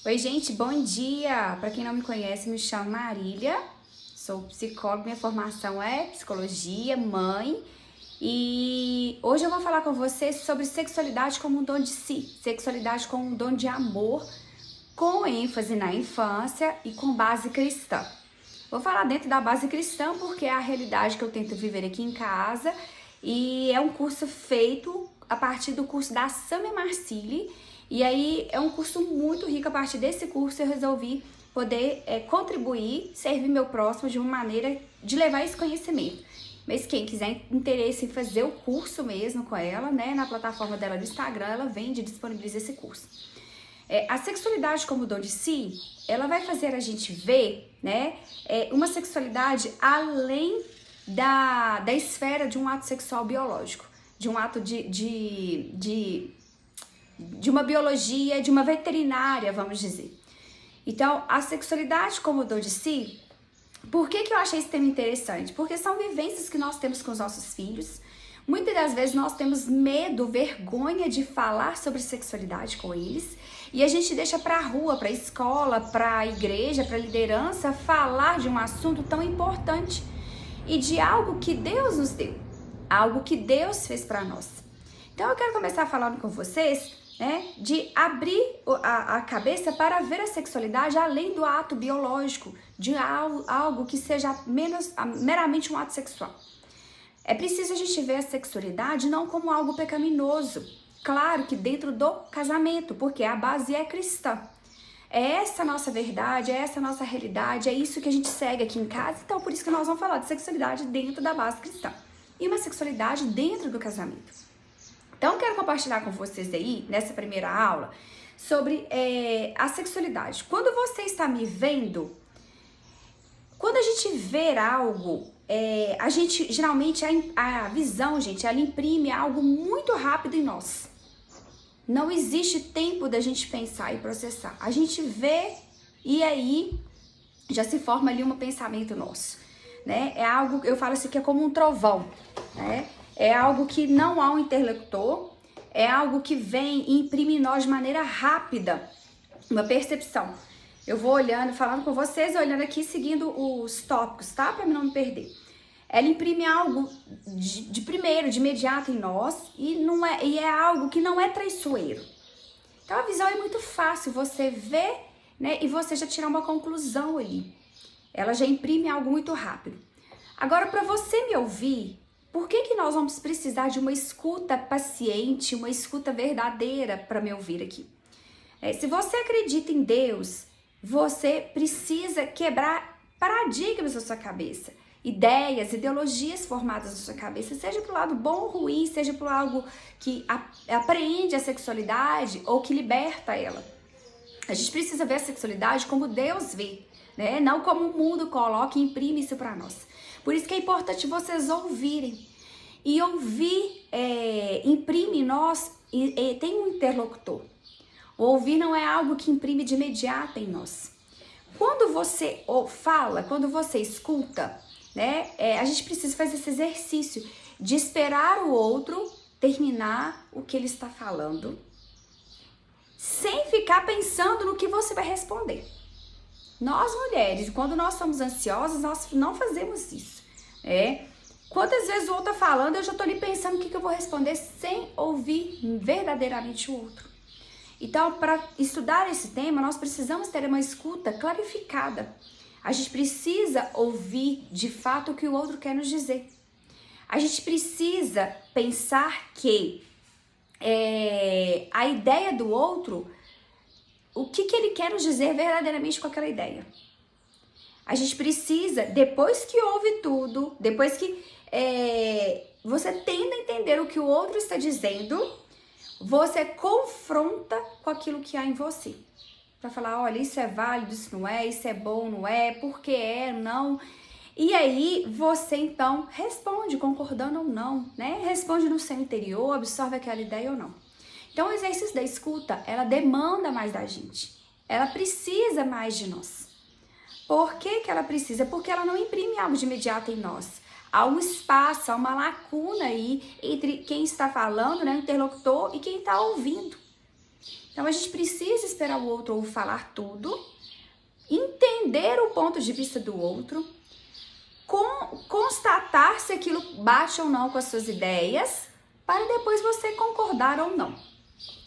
Oi, gente, bom dia! Para quem não me conhece, me chamo Marília, sou psicóloga, minha formação é psicologia, mãe, e hoje eu vou falar com vocês sobre sexualidade como um dom de si, sexualidade como um dom de amor, com ênfase na infância e com base cristã. Vou falar dentro da base cristã porque é a realidade que eu tento viver aqui em casa e é um curso feito a partir do curso da Samia Marsili. E aí é um curso muito rico. A partir desse curso eu resolvi poder contribuir, servir meu próximo de uma maneira de levar esse conhecimento. Mas quem quiser interesse em fazer o curso mesmo com ela, né, na plataforma dela do Instagram, ela vende e disponibiliza esse curso. A sexualidade como dom de si, ela vai fazer a gente ver, né, uma sexualidade além da esfera de um ato sexual biológico, de um ato de uma biologia, de uma veterinária, vamos dizer. Então, a sexualidade como dom de si, por que eu achei esse tema interessante? Porque são vivências que nós temos com os nossos filhos. Muitas das vezes nós temos medo, vergonha de falar sobre sexualidade com eles e a gente deixa para a rua, para a escola, para a igreja, para a liderança falar de um assunto tão importante e de algo que Deus nos deu, algo que Deus fez para nós. Então eu quero começar falando com vocês, né, de abrir a cabeça para ver a sexualidade além do ato biológico, de algo que seja meramente um ato sexual. É preciso a gente ver a sexualidade não como algo pecaminoso, claro que dentro do casamento, porque a base é cristã. É essa a nossa verdade, é essa a nossa realidade, é isso que a gente segue aqui em casa, então por isso que nós vamos falar de sexualidade dentro da base cristã e uma sexualidade dentro do casamento. Então eu quero compartilhar com vocês aí, nessa primeira aula, sobre a sexualidade. Quando você está me vendo, quando a gente vê algo, a gente, geralmente, a visão, gente, ela imprime algo muito rápido em nós. Não existe tempo da gente pensar e processar. A gente vê e aí já se forma ali um pensamento nosso, né? É algo, eu falo assim, que é como um trovão, né? É algo que não há um interlocutor, é algo que vem e imprime em nós de maneira rápida uma percepção. Eu vou olhando, falando com vocês, olhando aqui, seguindo os tópicos, tá? Para não me perder. Ela imprime algo de primeiro, de imediato em nós e é algo que não é traiçoeiro. Então a visão é muito fácil, você vê, né, e você já tirar uma conclusão ali. Ela já imprime algo muito rápido. Agora, para você me ouvir, por que nós vamos precisar de uma escuta paciente, uma escuta verdadeira para me ouvir aqui? Se você acredita em Deus, você precisa quebrar paradigmas na sua cabeça, ideias, ideologias formadas na sua cabeça, seja pro lado bom ou ruim, seja pro algo que apreende a sexualidade ou que liberta ela. A gente precisa ver a sexualidade como Deus vê, né? Não como o mundo coloca e imprime isso para nós. Por isso que é importante vocês ouvirem. E ouvir imprime em nós, tem um interlocutor. O ouvir não é algo que imprime de imediato em nós. Quando você fala, quando você escuta, né, a gente precisa fazer esse exercício de esperar o outro terminar o que ele está falando, sem ficar pensando no que você vai responder. Nós mulheres, quando nós somos ansiosas, nós não fazemos isso. Quantas vezes o outro está falando, eu já estou ali pensando o que eu vou responder sem ouvir verdadeiramente o outro. Então, para estudar esse tema, nós precisamos ter uma escuta clarificada. A gente precisa ouvir de fato o que o outro quer nos dizer. A gente precisa pensar que a ideia do outro, o que ele quer nos dizer verdadeiramente com aquela ideia. A gente precisa, depois que ouve tudo, depois que você tenta entender o que o outro está dizendo, você confronta com aquilo que há em você. Para falar, olha, isso é válido, isso não é, isso é bom, não é, por que é, não. E aí você então responde, concordando ou não, né? Responde no seu interior, absorve aquela ideia ou não. Então o exercício da escuta, ela demanda mais da gente. Ela precisa mais de nós. Por que ela precisa? Porque ela não imprime algo de imediato em nós. Há um espaço, há uma lacuna aí entre quem está falando, né, o interlocutor, e quem está ouvindo. Então a gente precisa esperar o outro ou falar tudo, entender o ponto de vista do outro, constatar se aquilo bate ou não com as suas ideias, para depois você concordar ou não.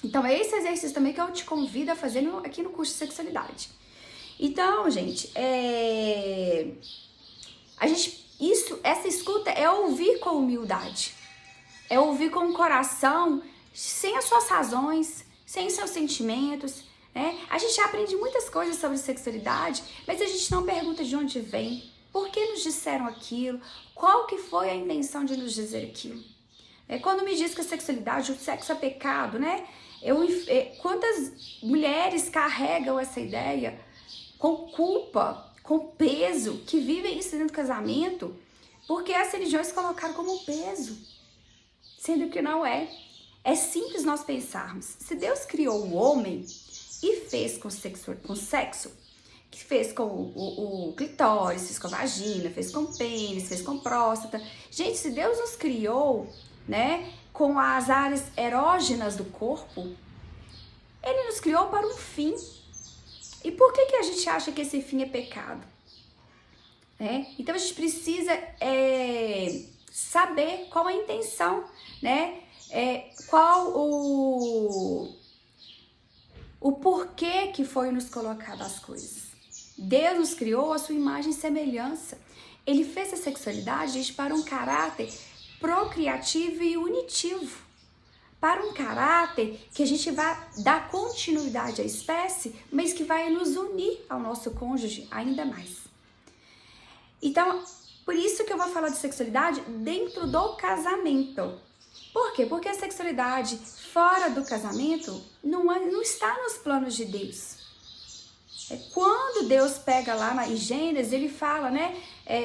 Então é esse exercício também que eu te convido a fazer aqui no curso de sexualidade. Então, gente, essa escuta é ouvir com humildade, é ouvir com o coração, sem as suas razões, sem os seus sentimentos, né? A gente aprende muitas coisas sobre sexualidade, mas a gente não pergunta de onde vem, por que nos disseram aquilo, qual que foi a intenção de nos dizer aquilo. Quando me diz que a sexualidade, o sexo é pecado, né? Quantas mulheres carregam essa ideia com culpa, com peso, que vivem isso dentro do casamento, porque as religiões colocaram como peso, sendo que não é. É simples nós pensarmos. Se Deus criou o homem e fez com sexo, que fez com o clitóris, fez com a vagina, fez com o pênis, fez com a próstata. Gente, se Deus nos criou, né, com as áreas erógenas do corpo, Ele nos criou para um fim. E por que a gente acha que esse fim é pecado? Então a gente precisa saber qual a intenção, né? Qual o porquê que foi nos colocado as coisas. Deus nos criou a sua imagem e semelhança. Ele fez a sexualidade, gente, para um caráter procriativo e unitivo. Para um caráter que a gente vai dar continuidade à espécie, mas que vai nos unir ao nosso cônjuge ainda mais. Então, por isso que eu vou falar de sexualidade dentro do casamento. Por quê? Porque a sexualidade fora do casamento não está nos planos de Deus. Quando Deus pega lá em Gênesis, ele fala, né?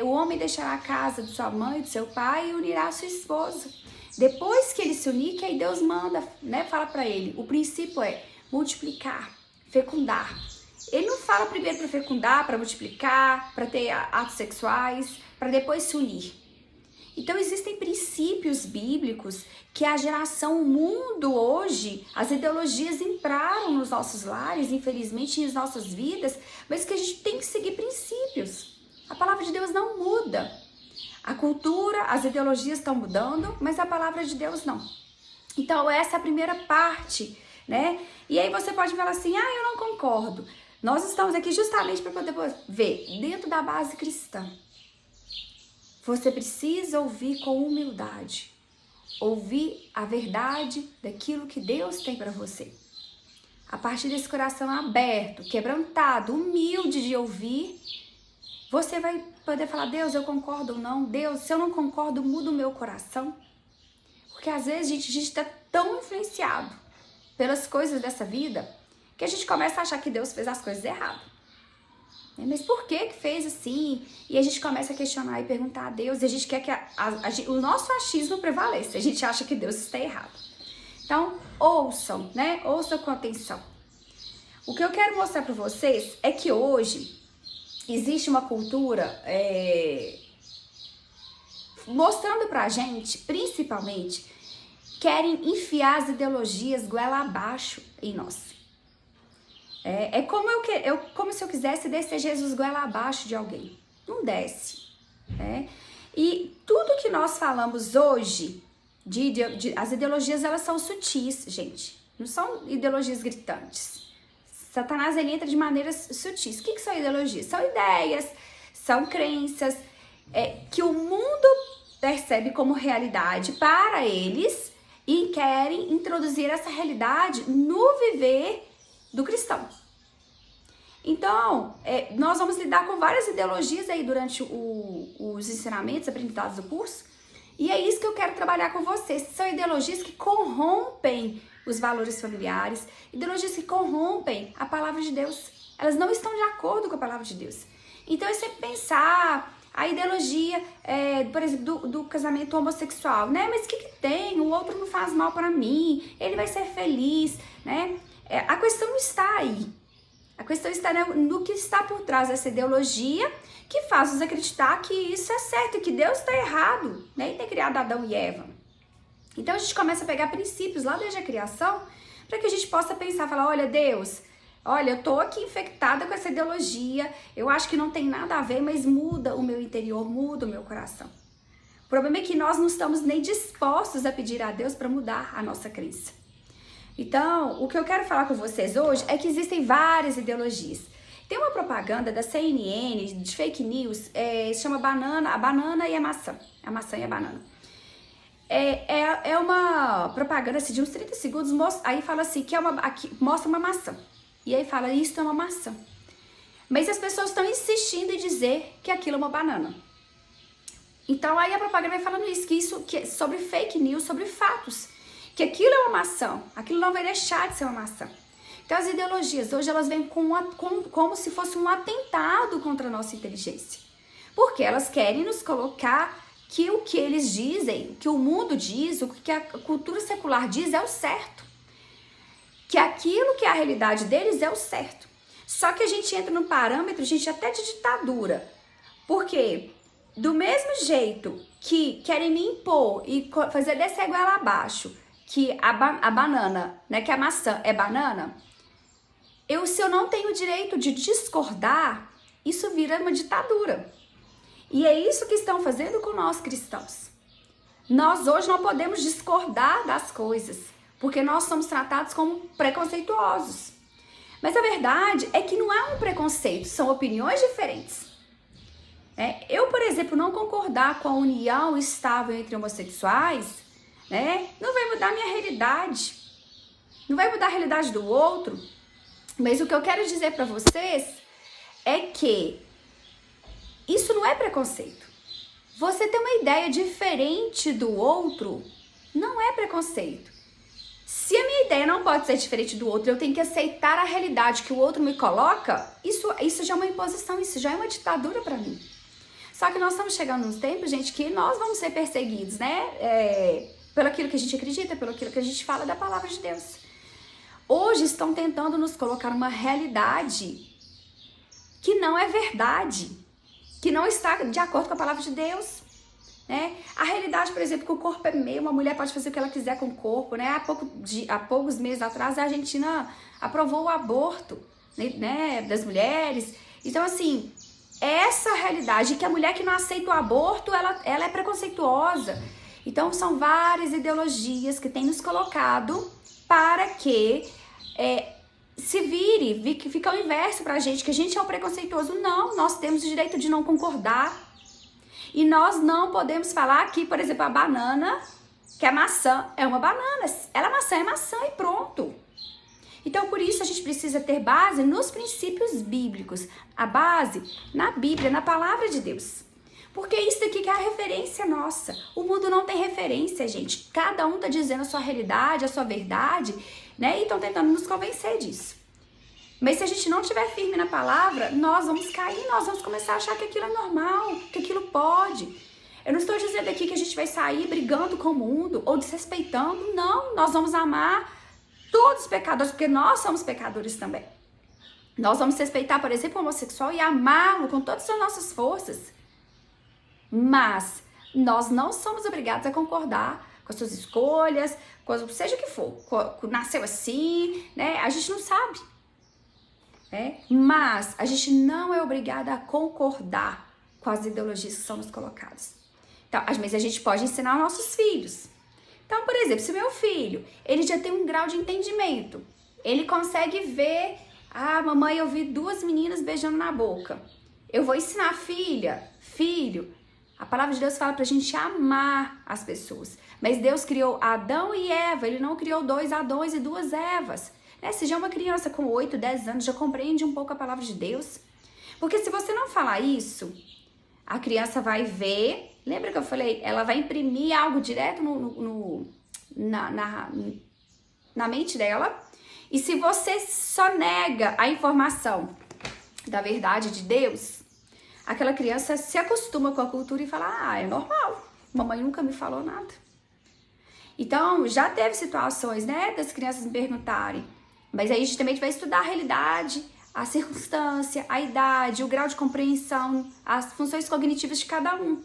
O homem deixará a casa de sua mãe e de seu pai e unirá a sua esposa. Depois que ele se unir, que aí Deus manda, né? Fala para ele. O princípio é multiplicar, fecundar. Ele não fala primeiro para fecundar, para multiplicar, para ter atos sexuais, para depois se unir. Então existem princípios bíblicos que a geração, o mundo hoje, as ideologias entraram nos nossos lares, infelizmente, nas nossas vidas, mas que a gente tem que seguir princípios. A palavra de Deus não muda. A cultura, as ideologias estão mudando, mas a palavra de Deus não. Então essa é a primeira parte, né? E aí você pode falar assim, eu não concordo. Nós estamos aqui justamente para poder ver dentro da base cristã. Você precisa ouvir com humildade, ouvir a verdade daquilo que Deus tem para você. A partir desse coração aberto, quebrantado, humilde de ouvir, você vai poder falar, Deus, eu concordo ou não? Deus, se eu não concordo, muda o meu coração. Porque às vezes a gente está tão influenciado pelas coisas dessa vida que a gente começa a achar que Deus fez as coisas errado. Mas por que fez assim? E a gente começa a questionar e perguntar a Deus, e a gente quer que o nosso achismo prevaleça, a gente acha que Deus está errado. Então, ouçam, né? Ouçam com atenção. O que eu quero mostrar para vocês é que hoje existe uma cultura mostrando pra gente, principalmente, querem enfiar as ideologias goela abaixo em nós. É como se eu quisesse descer Jesus goela abaixo de alguém. Não desce. E tudo que nós falamos hoje, as ideologias, elas são sutis, gente. Não são ideologias gritantes. Satanás, ele entra de maneiras sutis. O que são ideologias? São ideias, são crenças que o mundo percebe como realidade para eles e querem introduzir essa realidade no viver do cristão. Então, nós vamos lidar com várias ideologias aí durante os ensinamentos, aprendizados do curso, e é isso que eu quero trabalhar com vocês. São ideologias que corrompem os valores familiares, ideologias que corrompem a palavra de Deus. Elas não estão de acordo com a palavra de Deus. Então, é sempre pensar a ideologia, por exemplo, do casamento homossexual, né? Mas o que tem? O outro não faz mal para mim, ele vai ser feliz, né? A questão não está aí. A questão está no que está por trás dessa ideologia que faz nos acreditar que isso é certo, que Deus está errado, né? Em ter criado Adão e Eva. Então a gente começa a pegar princípios lá desde a criação, para que a gente possa pensar, falar, olha, Deus, olha, eu tô aqui infectada com essa ideologia, eu acho que não tem nada a ver, mas muda o meu interior, muda o meu coração. O problema é que nós não estamos nem dispostos a pedir a Deus para mudar a nossa crença. Então, o que eu quero falar com vocês hoje é que existem várias ideologias. Tem uma propaganda da CNN, de fake news, se chama A Banana e a Maçã. A Maçã e a Banana. É uma propaganda assim, de uns 30 segundos, aí fala assim, mostra uma maçã. E aí fala, isso é uma maçã. Mas as pessoas estão insistindo em dizer que aquilo é uma banana. Então aí a propaganda vai falando isso, que é sobre fake news, sobre fatos. Que aquilo é uma maçã, aquilo não vai deixar de ser uma maçã. Então as ideologias hoje elas vêm como se fosse um atentado contra a nossa inteligência. Porque elas querem nos colocar que o que eles dizem, que o mundo diz, o que a cultura secular diz é o certo. Que aquilo que é a realidade deles é o certo. Só que a gente entra num parâmetro, gente, até de ditadura. Porque do mesmo jeito que querem me impor e fazer descer a goela abaixo, que a banana, né, que a maçã é banana, se eu não tenho o direito de discordar, isso vira uma ditadura. E é isso que estão fazendo com nós cristãos. Nós hoje não podemos discordar das coisas, porque nós somos tratados como preconceituosos. Mas a verdade é que não é um preconceito, são opiniões diferentes. Eu, por exemplo, não concordar com a união estável entre homossexuais, não vai mudar a minha realidade, não vai mudar a realidade do outro. Mas o que eu quero dizer para vocês é que isso não é preconceito. Você ter uma ideia diferente do outro não é preconceito. Se a minha ideia não pode ser diferente do outro, eu tenho que aceitar a realidade que o outro me coloca, isso já é uma imposição, isso já é uma ditadura para mim. Só que nós estamos chegando num tempo, gente, que nós vamos ser perseguidos, pelo aquilo que a gente acredita, pelo aquilo que a gente fala da palavra de Deus. Hoje estão tentando nos colocar uma realidade que não é verdade, que não está de acordo com a palavra de Deus. A realidade, por exemplo, que o corpo é meu, uma mulher pode fazer o que ela quiser com o corpo. Há poucos meses atrás, a Argentina aprovou o aborto, das mulheres. Então, assim, essa realidade que a mulher que não aceita o aborto, ela é preconceituosa. Então, são várias ideologias que têm nos colocado para que se vire, que fica o inverso pra gente, que a gente é o preconceituoso. Não, nós temos o direito de não concordar. E nós não podemos falar que, por exemplo, a banana, que a maçã é uma banana. Ela é maçã e pronto. Então, por isso, a gente precisa ter base nos princípios bíblicos. A base na Bíblia, na palavra de Deus. Porque isso aqui que é a referência nossa. O mundo não tem referência, gente. Cada um tá dizendo a sua realidade, a sua verdade, e estão tentando nos convencer disso. Mas se a gente não estiver firme na palavra, nós vamos cair, nós vamos começar a achar que aquilo é normal, que aquilo pode. Eu não estou dizendo aqui que a gente vai sair brigando com o mundo ou desrespeitando. Não, nós vamos amar todos os pecadores, porque nós somos pecadores também. Nós vamos respeitar, por exemplo, o homossexual e amá-lo com todas as nossas forças. Mas nós não somos obrigados a concordar com as suas escolhas, seja o que for. Nasceu assim, a gente não sabe. Mas a gente não é obrigada a concordar com as ideologias que são nos colocadas. Então, às vezes a gente pode ensinar aos nossos filhos. Então, por exemplo, se o meu filho, ele já tem um grau de entendimento, ele consegue ver, mamãe, eu vi 2 meninas beijando na boca. Eu vou ensinar filho, a palavra de Deus fala pra gente amar as pessoas. Mas Deus criou Adão e Eva, ele não criou 2 Adões e 2 Evas. Se já uma criança com 8, 10 anos já compreende um pouco a palavra de Deus. Porque se você não falar isso, a criança vai ver, lembra que eu falei? Ela vai imprimir algo direto na mente dela. E se você só nega a informação da verdade de Deus, aquela criança se acostuma com a cultura e fala, é normal, mamãe nunca me falou nada. Então, já teve situações, das crianças me perguntarem, mas aí a gente também vai estudar a realidade, a circunstância, a idade, o grau de compreensão, as funções cognitivas de cada um.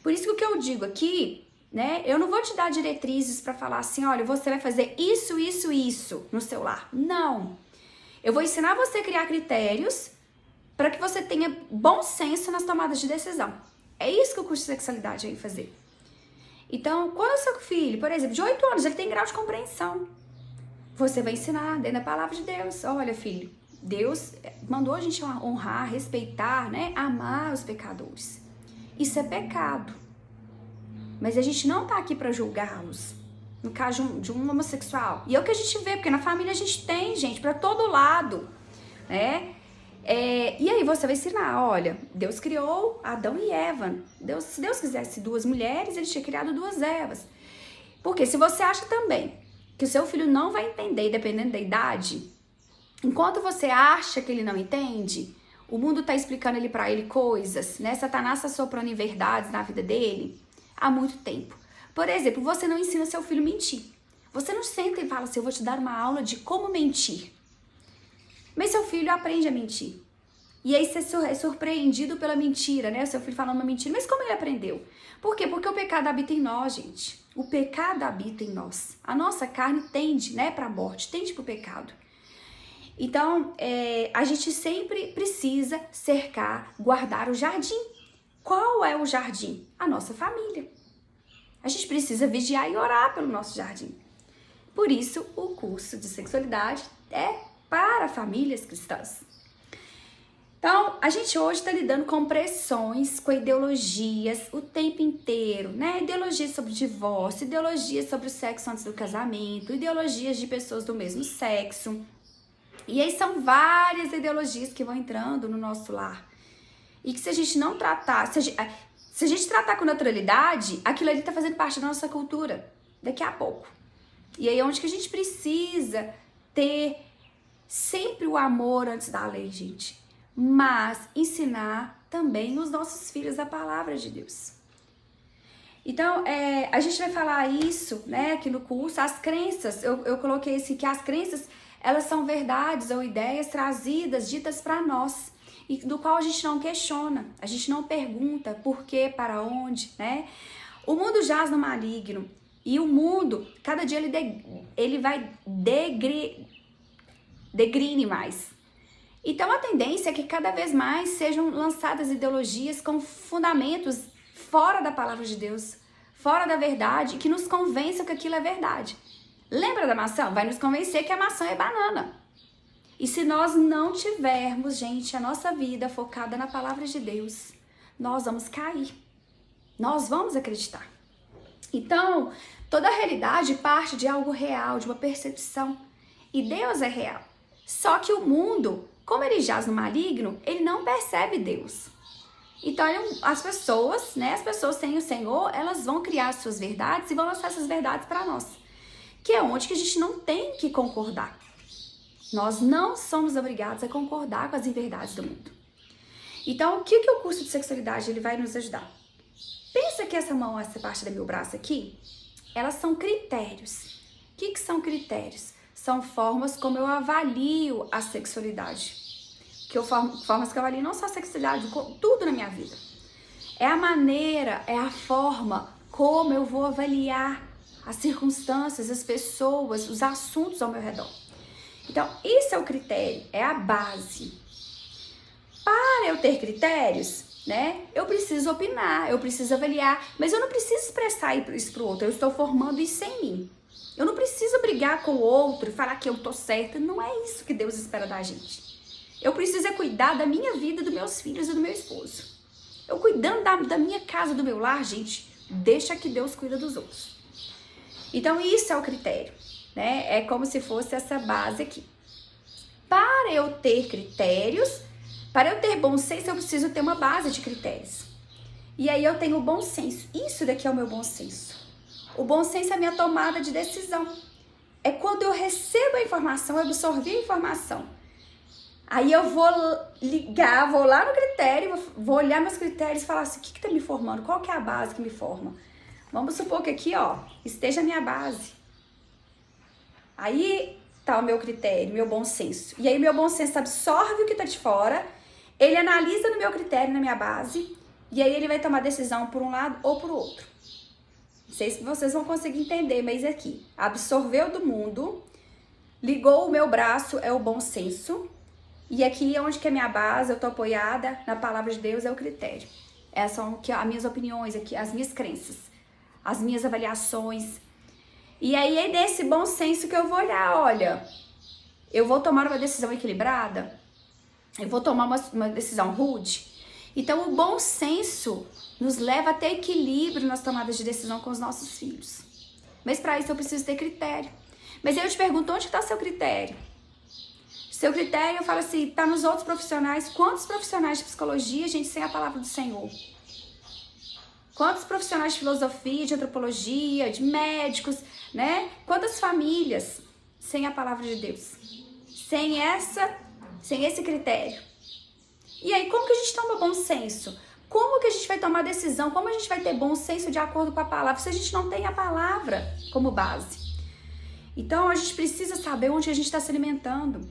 Por isso que o que eu digo aqui né? Eu não vou te dar diretrizes para falar assim, olha, você vai fazer isso, isso, isso no seu lar. Não. Eu vou ensinar você a criar critérios para que você tenha bom senso nas tomadas de decisão. É isso que o curso de sexualidade vem fazer. Então, quando o seu filho, por exemplo, de 8 anos, ele tem grau de compreensão, você vai ensinar dentro da palavra de Deus. Olha, filho, Deus mandou a gente honrar, respeitar, né? Amar os pecadores. Isso é pecado. Mas a gente não tá aqui para julgá-los. No caso de um homossexual. E é o que a gente vê, porque na família a gente tem, gente, para todo lado, né? E aí você vai ensinar, olha, Deus criou Adão e Eva. Se Deus quisesse 2 mulheres, ele tinha criado 2 Evas. Porque se você acha também que o seu filho não vai entender, dependendo da idade, enquanto você acha que ele não entende, o mundo tá explicando pra ele coisas, né? Satanás tá soprando em verdades na vida dele há muito tempo. Por exemplo, você não ensina seu filho a mentir. Você não senta e fala assim, eu vou te dar uma aula de como mentir. Mas seu filho aprende a mentir. E aí você é surpreendido pela mentira, né? O seu filho falando uma mentira. Mas como ele aprendeu? Por quê? Porque o pecado habita em nós, gente. O pecado habita em nós. A nossa carne tende, né, para a morte, tende para o pecado. Então, a gente sempre precisa cercar, guardar o jardim. Qual é o jardim? A nossa família. A gente precisa vigiar e orar pelo nosso jardim. Por isso, o curso de sexualidade é para famílias cristãs. Então, a gente hoje está lidando com pressões, com ideologias o tempo inteiro, né? Ideologias sobre divórcio, ideologias sobre o sexo antes do casamento, ideologias de pessoas do mesmo sexo. E aí são várias ideologias que vão entrando no nosso lar. E que se a gente não tratar, se a gente tratar com naturalidade, aquilo ali tá fazendo parte da nossa cultura, daqui a pouco. E aí é onde que a gente precisa ter sempre o amor antes da lei, gente. Mas ensinar também os nossos filhos a palavra de Deus. Então, a gente vai falar isso, né, aqui no curso, as crenças, eu coloquei assim, que as crenças, elas são verdades ou ideias trazidas, ditas para nós, e do qual a gente não questiona, a gente não pergunta por quê, para onde, né? O mundo jaz no maligno, e o mundo, cada dia ele vai degrine mais. Então a tendência é que cada vez mais sejam lançadas ideologias com fundamentos fora da palavra de Deus, fora da verdade, que nos convençam que aquilo é verdade. Lembra da maçã? Vai nos convencer que a maçã é banana. E se nós não tivermos, gente, a nossa vida focada na palavra de Deus, nós vamos cair. Nós vamos acreditar. Então, toda a realidade parte de algo real, de uma percepção. E Deus é real. Só que o mundo, como ele jaz no maligno, ele não percebe Deus. Então, as pessoas, né, as pessoas sem o Senhor, elas vão criar as suas verdades e vão lançar essas verdades para nós. Que é onde que a gente não tem que concordar. Nós não somos obrigados a concordar com as inverdades do mundo. Então, o que o curso de sexualidade ele vai nos ajudar? Pensa que essa mão, essa parte do meu braço aqui, elas são critérios. O que são critérios? São formas como eu avalio a sexualidade. Formas que eu avalio não só a sexualidade, tudo na minha vida. É a maneira, é a forma como eu vou avaliar as circunstâncias, as pessoas, os assuntos ao meu redor. Então, isso é o critério, é a base. Para eu ter critérios, né, eu preciso opinar, eu preciso avaliar, mas eu não preciso expressar isso para o outro, eu estou formando isso em mim. Eu não preciso brigar com o outro e falar que eu tô certa, não é isso que Deus espera da gente. Eu preciso cuidar da minha vida, dos meus filhos e do meu esposo. Eu cuidando da minha casa, do meu lar, gente, deixa que Deus cuida dos outros. Então, isso é o critério, né? É como se fosse essa base aqui. Para eu ter critérios, para eu ter bom senso, eu preciso ter uma base de critérios. E aí eu tenho o bom senso. Isso daqui é o meu bom senso. O bom senso é a minha tomada de decisão. É quando eu recebo a informação, eu absorvi a informação. Aí eu vou ligar, vou lá no critério, vou olhar meus critérios e falar assim, o que tá me formando? Qual que é a base que me forma? Vamos supor que aqui, ó, esteja a minha base. Aí tá o meu critério, meu bom senso. E aí meu bom senso absorve o que tá de fora, ele analisa no meu critério, na minha base, e aí ele vai tomar decisão por um lado ou por outro. Não sei se vocês vão conseguir entender, mas aqui, absorveu do mundo, ligou o meu braço, é o bom senso. E aqui, onde que é minha base, eu tô apoiada na palavra de Deus, é o critério. Essas são as minhas opiniões aqui, as minhas crenças, as minhas avaliações. E aí é desse bom senso que eu vou olhar, olha, eu vou tomar uma decisão equilibrada, eu vou tomar uma decisão rude. Então o bom senso nos leva a ter equilíbrio nas tomadas de decisão com os nossos filhos. Mas para isso eu preciso ter critério. Mas aí eu te pergunto, onde está seu critério? Seu critério, eu falo assim, está nos outros profissionais. Quantos profissionais de psicologia, gente, sem a palavra do Senhor? Quantos profissionais de filosofia, de antropologia, de médicos, né? Quantas famílias sem a palavra de Deus? Sem esse critério. E aí, como que a gente toma bom senso? Como que a gente vai tomar decisão? Como a gente vai ter bom senso de acordo com a palavra, se a gente não tem a palavra como base? Então, a gente precisa saber onde a gente está se alimentando.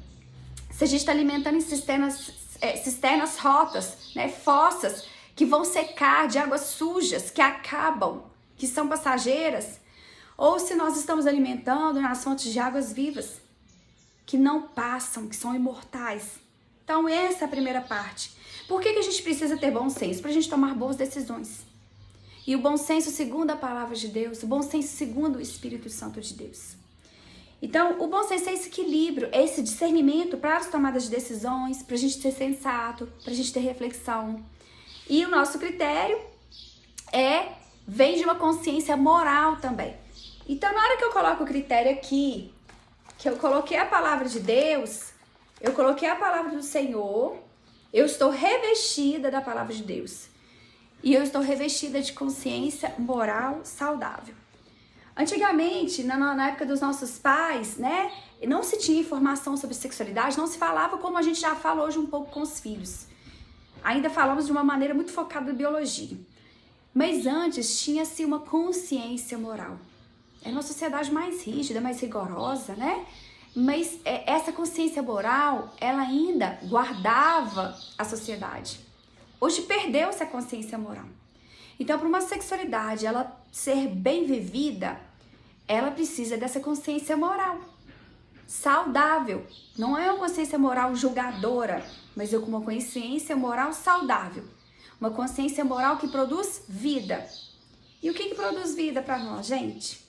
Se a gente está alimentando em cisternas rotas, né, fossas que vão secar, de águas sujas, que acabam, que são passageiras, ou se nós estamos alimentando nas fontes de águas vivas, que não passam, que são imortais. Então essa é a primeira parte. Por que a gente precisa ter bom senso? Para a gente tomar boas decisões. E o bom senso segundo a palavra de Deus, o bom senso segundo o Espírito Santo de Deus. Então, o bom senso é esse equilíbrio, é esse discernimento para as tomadas de decisões, para a gente ser sensato, para a gente ter reflexão. E o nosso critério vem de uma consciência moral também. Então, na hora que eu coloco o critério aqui, que eu coloquei a palavra de Deus, eu coloquei a palavra do Senhor, eu estou revestida da palavra de Deus. E eu estou revestida de consciência moral saudável. Antigamente, na época dos nossos pais, né, não se tinha informação sobre sexualidade, não se falava como a gente já fala hoje um pouco com os filhos. Ainda falamos de uma maneira muito focada na biologia. Mas antes tinha-se uma consciência moral. Era uma sociedade mais rígida, mais rigorosa, né? Mas essa consciência moral, ela ainda guardava a sociedade. Hoje perdeu essa consciência moral. Então, para uma sexualidade ela ser bem vivida, ela precisa dessa consciência moral saudável. Não é uma consciência moral julgadora, mas com uma consciência moral saudável. Uma consciência moral que produz vida. E o que produz vida para nós, gente?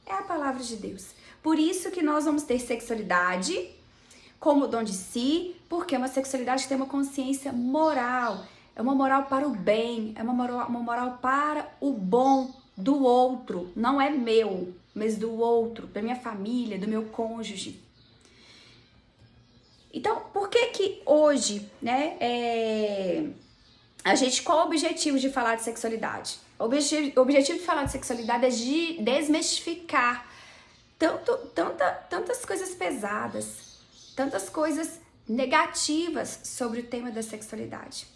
É a palavra de Deus. Por isso que nós vamos ter sexualidade como dom de si, porque é uma sexualidade que tem uma consciência moral. É uma moral para o bem, é uma moral para o bom do outro. Não é meu, mas do outro, da minha família, do meu cônjuge. Então, por que hoje, né, a gente, qual o objetivo de falar de sexualidade? O objetivo de falar de sexualidade é de desmistificar tantas coisas pesadas, tantas coisas negativas sobre o tema da sexualidade.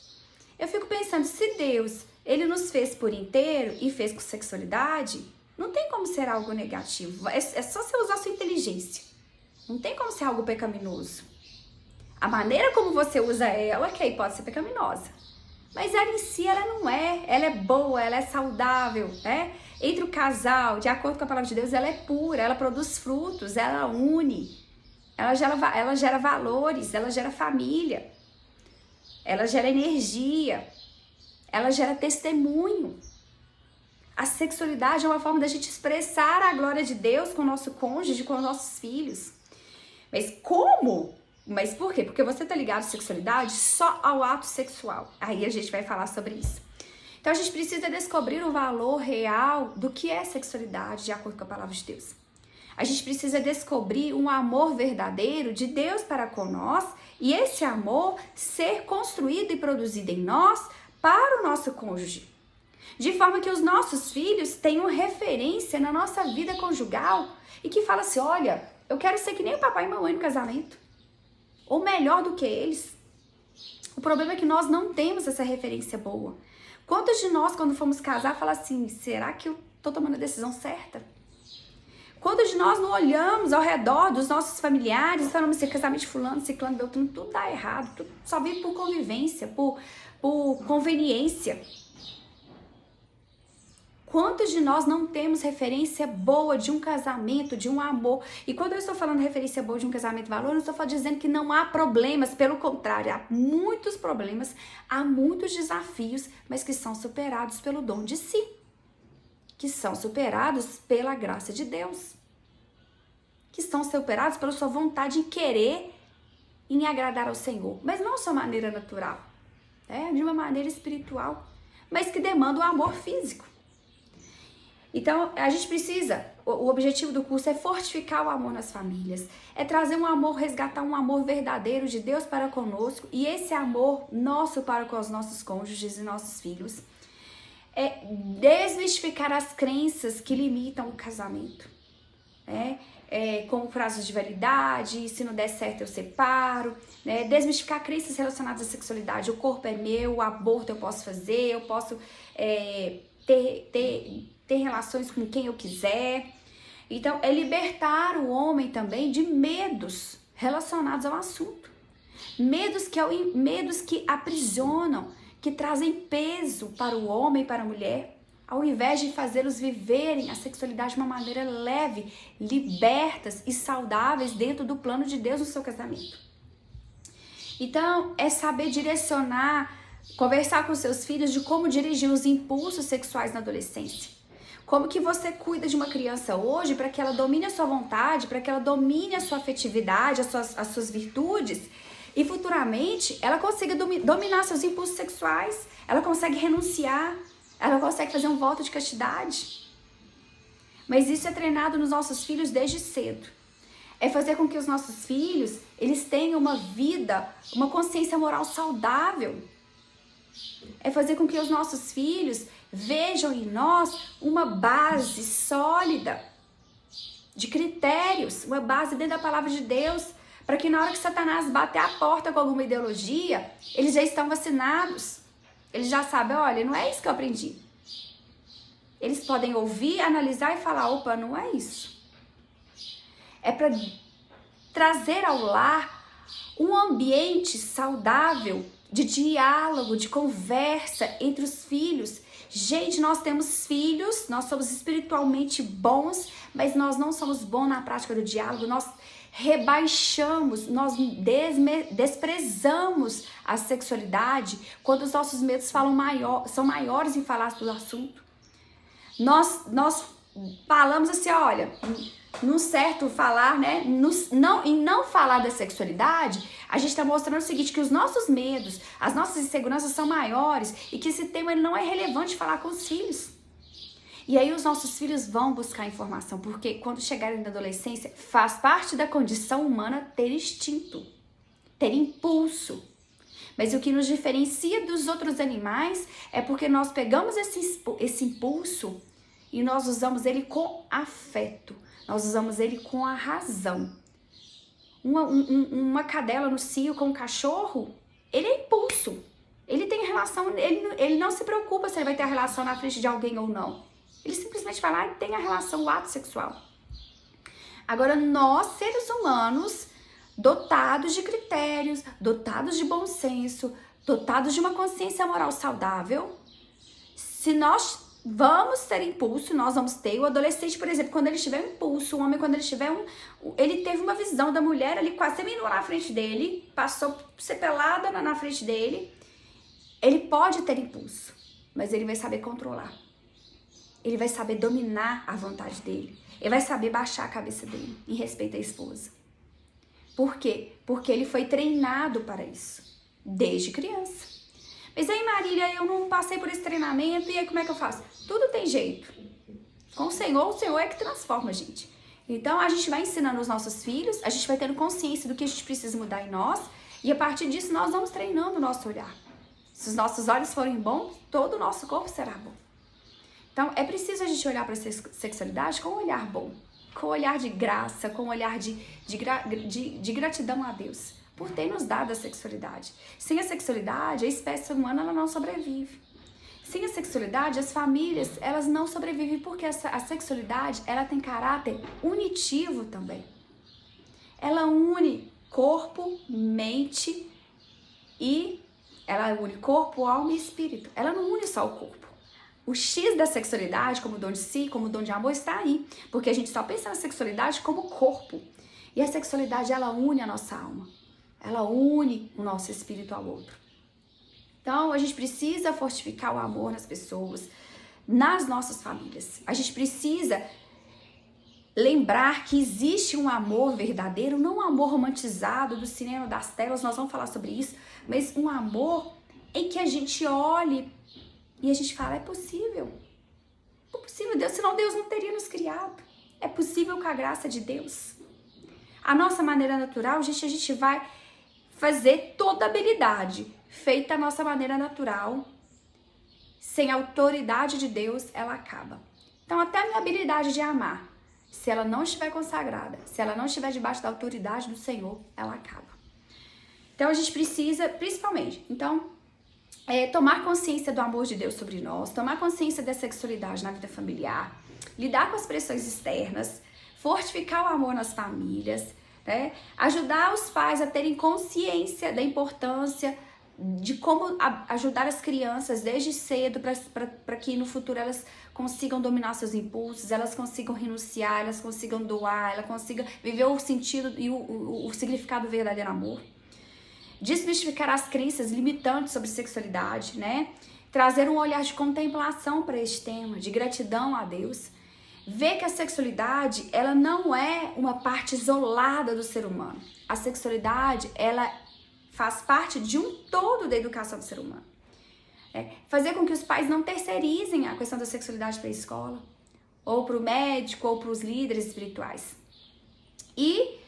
Eu fico pensando, se Deus, ele nos fez por inteiro e fez com sexualidade, não tem como ser algo negativo. É só você usar sua inteligência. Não tem como ser algo pecaminoso. A maneira como você usa ela, que aí pode ser pecaminosa. Mas ela em si, ela não é. Ela é boa, ela é saudável, né? Entre o casal, de acordo com a palavra de Deus, ela é pura, ela produz frutos, ela une. Ela gera valores, ela gera família. Ela gera energia. Ela gera testemunho. A sexualidade é uma forma da gente expressar a glória de Deus com o nosso cônjuge, com os nossos filhos. Mas como? Mas por quê? Porque você tá ligado à sexualidade só ao ato sexual. Aí a gente vai falar sobre isso. Então a gente precisa descobrir o valor real do que é sexualidade de acordo com a palavra de Deus. A gente precisa descobrir um amor verdadeiro de Deus para com nós e esse amor ser construído e produzido em nós para o nosso cônjuge. De forma que os nossos filhos tenham referência na nossa vida conjugal e que fala assim, olha, eu quero ser que nem o papai e mamãe no casamento. Ou melhor do que eles. O problema é que nós não temos essa referência boa. Quantos de nós, quando fomos casar, fala assim, será que eu tô tomando a decisão certa? Quantos de nós não olhamos ao redor dos nossos familiares e falamos assim, casamento de fulano, ciclano, beltrano, tudo dá errado, tudo só vive por convivência, por conveniência. Quantos de nós não temos referência boa de um casamento, de um amor? E quando eu estou falando referência boa de um casamento valor, eu não estou dizendo que não há problemas, pelo contrário, há muitos problemas, há muitos desafios, mas que são superados pelo dom de si, que são superados pela graça de Deus, que são superados pela sua vontade em querer, em agradar ao Senhor, mas não só maneira natural, de uma maneira espiritual, mas que demanda o amor físico. Então, a gente precisa, o objetivo do curso é fortificar o amor nas famílias, é trazer um amor, resgatar um amor verdadeiro de Deus para conosco e esse amor nosso para com os nossos cônjuges e nossos filhos, é desmistificar as crenças que limitam o casamento, como prazos de validade, se não der certo eu separo, desmistificar crenças relacionadas à sexualidade, o corpo é meu, o aborto eu posso fazer, eu posso ter relações com quem eu quiser. Então, é libertar o homem também de medos relacionados ao assunto. Medos que aprisionam, que trazem peso para o homem e para a mulher, ao invés de fazê-los viverem a sexualidade de uma maneira leve, libertas e saudáveis dentro do plano de Deus no seu casamento. Então, é saber direcionar, conversar com seus filhos de como dirigir os impulsos sexuais na adolescência. Como que você cuida de uma criança hoje para que ela domine a sua vontade, para que ela domine a sua afetividade, as suas virtudes, e futuramente ela consiga dominar seus impulsos sexuais, ela consegue renunciar, ela consegue fazer um voto de castidade. Mas isso é treinado nos nossos filhos desde cedo. É fazer com que os nossos filhos, eles tenham uma vida, uma consciência moral saudável. É fazer com que os nossos filhos vejam em nós uma base sólida de critérios, uma base dentro da palavra de Deus, para que na hora que Satanás bater a porta com alguma ideologia, eles já estão vacinados. Eles já sabem, olha, não é isso que eu aprendi. Eles podem ouvir, analisar e falar, opa, não é isso. É para trazer ao lar um ambiente saudável de diálogo, de conversa entre os filhos. Gente, nós temos filhos, nós somos espiritualmente bons, mas nós não somos bons na prática do diálogo, nós rebaixamos, nós desprezamos a sexualidade quando os nossos medos são maiores em falar do assunto. Nós falamos assim, olha, no certo falar, em não falar da sexualidade, a gente está mostrando o seguinte, que os nossos medos, as nossas inseguranças são maiores e que esse tema ele não é relevante falar com os filhos. E aí os nossos filhos vão buscar informação, porque quando chegarem na adolescência, faz parte da condição humana ter instinto, ter impulso. Mas o que nos diferencia dos outros animais é porque nós pegamos esse impulso e nós usamos ele com afeto, nós usamos ele com a razão. Uma cadela no cio com um cachorro, ele é impulso. Ele tem relação, ele não se preocupa se ele vai ter a relação na frente de alguém ou não. Ele simplesmente vai lá e tem a relação, o ato sexual. Agora, nós, seres humanos, dotados de critérios, dotados de bom senso, dotados de uma consciência moral saudável, se nós vamos ter impulso, nós vamos ter. O adolescente, por exemplo, quando ele tiver um impulso, o homem, quando ele tiver ele teve uma visão da mulher ali quase seminua na frente dele, passou por ser pelada na frente dele, ele pode ter impulso, mas ele vai saber controlar. Ele vai saber dominar a vontade dele. Ele vai saber baixar a cabeça dele em respeito à esposa. Por quê? Porque ele foi treinado para isso, desde criança. Mas aí, Marília, eu não passei por esse treinamento, e aí como é que eu faço? Tudo tem jeito. Com o Senhor é que transforma a gente. Então, a gente vai ensinando os nossos filhos, a gente vai tendo consciência do que a gente precisa mudar em nós, e a partir disso nós vamos treinando o nosso olhar. Se os nossos olhos forem bons, todo o nosso corpo será bom. Então, é preciso a gente olhar para a sexualidade com um olhar bom, com um olhar de graça, com um olhar de gratidão a Deus, por ter nos dado a sexualidade. Sem a sexualidade, a espécie humana ela não sobrevive. Sem a sexualidade, as famílias elas não sobrevivem, porque a sexualidade ela tem caráter unitivo também. Ela une corpo, mente e... Ela une corpo, alma e espírito. Ela não une só o corpo. O X da sexualidade, como dom de si, como dom de amor, está aí. Porque a gente só pensa na sexualidade como corpo. E a sexualidade, ela une a nossa alma. Ela une o nosso espírito ao outro. Então, a gente precisa fortificar o amor nas pessoas, nas nossas famílias. A gente precisa lembrar que existe um amor verdadeiro, não um amor romantizado do cinema, das telas, nós vamos falar sobre isso, mas um amor em que a gente olhe e a gente fala, é possível. É possível, Deus, senão Deus não teria nos criado. É possível com a graça de Deus. A nossa maneira natural, a gente vai fazer toda a habilidade feita a nossa maneira natural, sem a autoridade de Deus, ela acaba. Então, até a minha habilidade de amar, se ela não estiver consagrada, se ela não estiver debaixo da autoridade do Senhor, ela acaba. Então, a gente precisa, principalmente, tomar consciência do amor de Deus sobre nós, tomar consciência da sexualidade na vida familiar, lidar com as pressões externas, fortificar o amor nas famílias, né? Ajudar os pais a terem consciência da importância de como ajudar as crianças desde cedo para que no futuro elas consigam dominar seus impulsos, elas consigam renunciar, elas consigam doar, elas consigam viver o sentido e o significado do verdadeiro amor. Desmistificar as crenças limitantes sobre sexualidade, né? Trazer um olhar de contemplação para este tema, de gratidão a Deus. Ver que a sexualidade, ela não é uma parte isolada do ser humano. A sexualidade, ela faz parte de um todo da educação do ser humano. Fazer com que os pais não terceirizem a questão da sexualidade para a escola, ou para o médico, ou para os líderes espirituais. E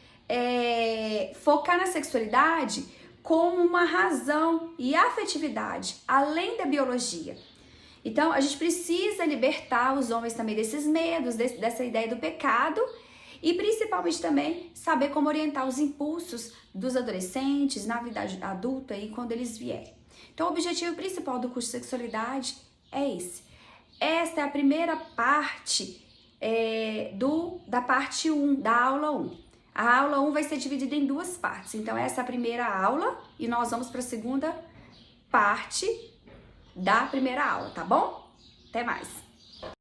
focar na sexualidade como uma razão e afetividade, além da biologia. Então, a gente precisa libertar os homens também desses medos, dessa ideia do pecado, e principalmente também saber como orientar os impulsos dos adolescentes na vida adulta e quando eles vierem. Então, o objetivo principal do curso de sexualidade é esse. Esta é a primeira parte da parte 1, da aula 1. A aula 1 vai ser dividida em duas partes. Então, essa é a primeira aula e nós vamos para a segunda parte da primeira aula, tá bom? Até mais!